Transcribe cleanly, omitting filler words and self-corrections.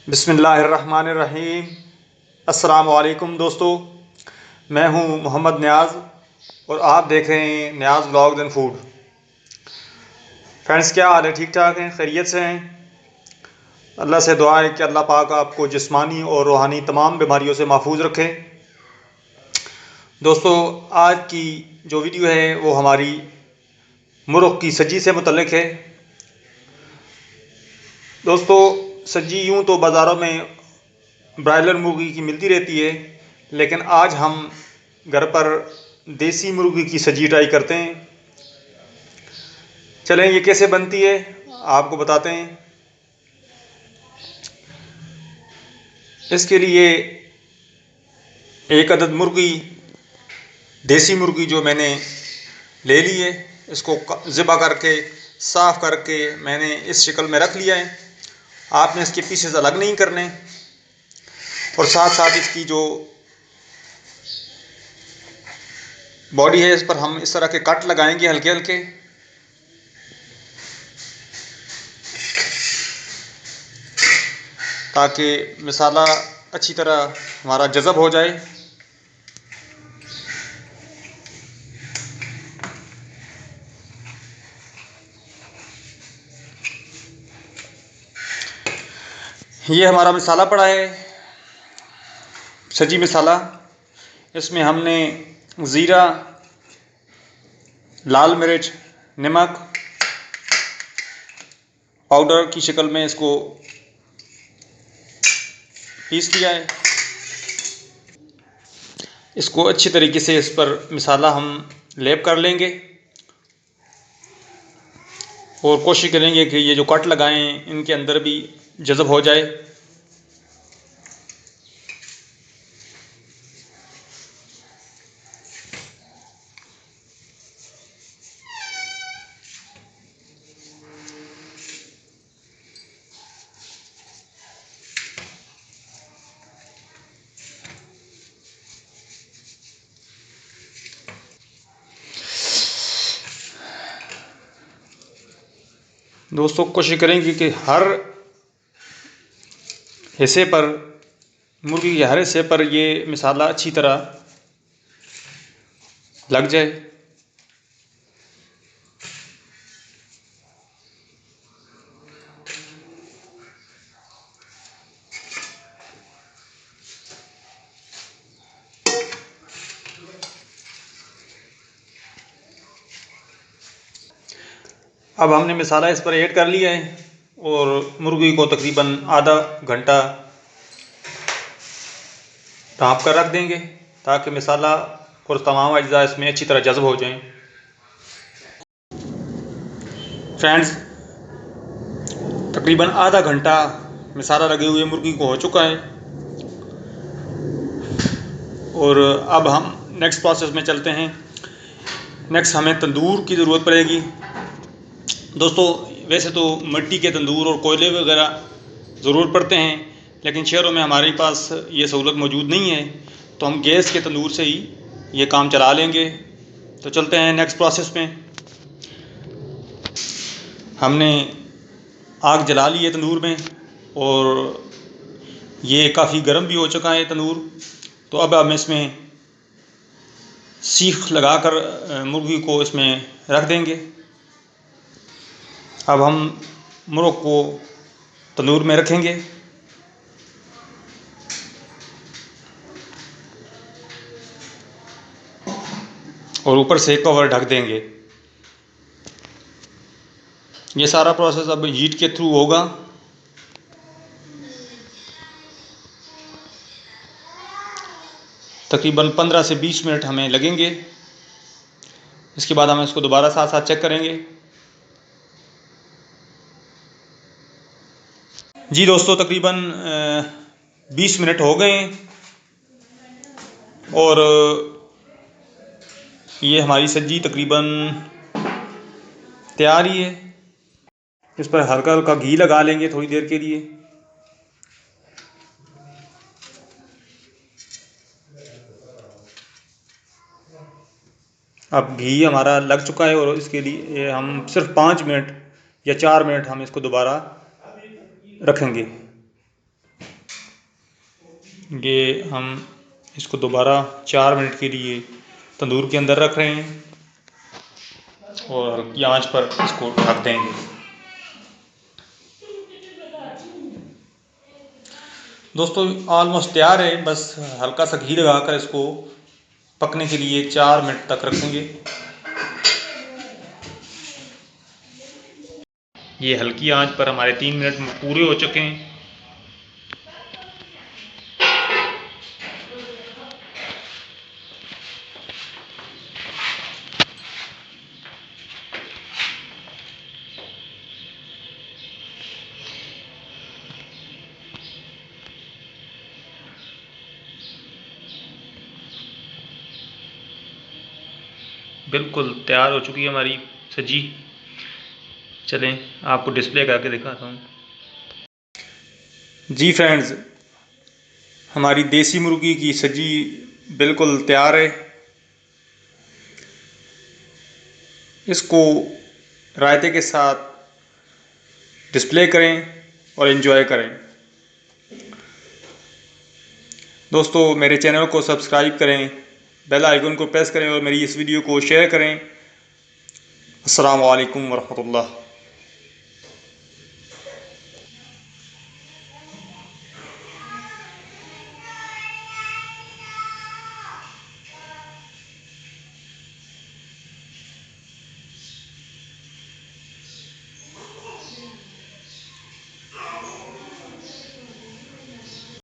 बिस्मिल्लाहिर्रहमानिर्रहीम। अस्सलाम वालेकुम दोस्तों, मैं हूं मोहम्मद नियाज़ और आप देख रहे हैं नियाज़ व्लॉग्स एंड फूड। फ्रेंड्स, क्या हाल है? ठीक ठाक हैं? खैरियत से हैं? अल्लाह से दुआ है कि अल्लाह पाक आपको जिस्मानी और रूहानी तमाम बीमारियों से महफूज रखे। दोस्तों, आज की जो वीडियो है वो हमारी मुर्ग़ की सज्जी से मुतल्लिक़ है। दोस्तों, सज्जी यूँ तो बाज़ारों में ब्रायलर मुर्गी की मिलती रहती है, लेकिन आज हम घर पर देसी मुर्गी की सज्जी ट्राई करते हैं। चलें, ये कैसे बनती है आपको बताते हैं। इसके लिए एक अदद मुर्गी, देसी मुर्गी जो मैंने ले ली है, इसको ज़िबा करके साफ़ करके मैंने इस शक्ल में रख लिया है। आपने इसके पीसेस अलग नहीं करने और साथ साथ इसकी जो बॉडी है इस पर हम इस तरह के कट लगाएंगे हल्के हल्के, ताकि मसाला अच्छी तरह हमारा जज़ब हो जाए। ये हमारा मसाला पड़ा है, सजी मसाला। इसमें हमने ज़ीरा, लाल मिर्च, नमक पाउडर की शक्ल में इसको पीस लिया है। इसको अच्छी तरीके से इस पर मसाला हम लेप कर लेंगे और कोशिश करेंगे कि ये जो कट लगाएं इनके अंदर भी जज़ब हो जाए। दोस्तों, कोशिश करेंगे कि हर हिस्से पर, मुर्गी के हर हिस्से पर ये मसाला अच्छी तरह लग जाए। अब हमने मसाला इस पर ऐड कर लिया है और मुर्गी को तकरीबन आधा घंटा ढाँप कर रख देंगे ताकि मसाला और तमाम अज्जा इसमें अच्छी तरह जज़ब हो जाएं। फ्रेंड्स, तकरीबन आधा घंटा मसाला लगे हुए मुर्गी को हो चुका है और अब हम नेक्स्ट प्रोसेस में चलते हैं। नेक्स्ट हमें तंदूर की ज़रूरत पड़ेगी। दोस्तों, वैसे तो मिट्टी के तंदूर और कोयले वगैरह ज़रूर पड़ते हैं, लेकिन शहरों में हमारे पास ये सहूलत मौजूद नहीं है, तो हम गैस के तंदूर से ही ये काम चला लेंगे। तो चलते हैं नेक्स्ट प्रोसेस में। हमने आग जला ली है तंदूर में और ये काफ़ी गर्म भी हो चुका है तंदूर। तो अब हम इसमें सीख लगाकर मुर्गी को इसमें रख देंगे। अब हम मुर्ग को तंदूर में रखेंगे और ऊपर से कवर ढक देंगे। ये सारा प्रोसेस अब हीट के थ्रू होगा। तकरीबन 15 से 20 मिनट हमें लगेंगे। इसके बाद हम इसको दोबारा साथ साथ चेक करेंगे। जी दोस्तों, तकरीबन 20 मिनट हो गए हैं और ये हमारी सब्जी तकरीबन तैयार ही है। इस पर हल्का हल्का घी लगा लेंगे थोड़ी देर के लिए। अब घी हमारा लग चुका है और इसके लिए हम सिर्फ 5 मिनट या 4 मिनट हम इसको दोबारा रखेंगे। ये हम इसको दोबारा 4 मिनट के लिए तंदूर के अंदर रख रहे हैं और हल्की आंच पर इसको ढक देंगे। दोस्तों ऑलमोस्ट तैयार है, बस हल्का सा घी लगाकर इसको पकने के लिए 4 मिनट तक रखेंगे। ये हल्की आंच पर हमारे 3 मिनट पूरे हो चुके हैं। बिल्कुल तैयार हो चुकी है हमारी सब्जी। चलें आपको डिस्प्ले करके दिखाता हूँ। जी फ्रेंड्स, हमारी देसी मुर्गी की सब्जी बिल्कुल तैयार है। इसको रायते के साथ डिस्प्ले करें और एंजॉय करें। दोस्तों मेरे चैनल को सब्सक्राइब करें, बेल आइकन को प्रेस करें और मेरी इस वीडियो को शेयर करें। अस्सलामु अलैकुम वरहमतुल्लाह।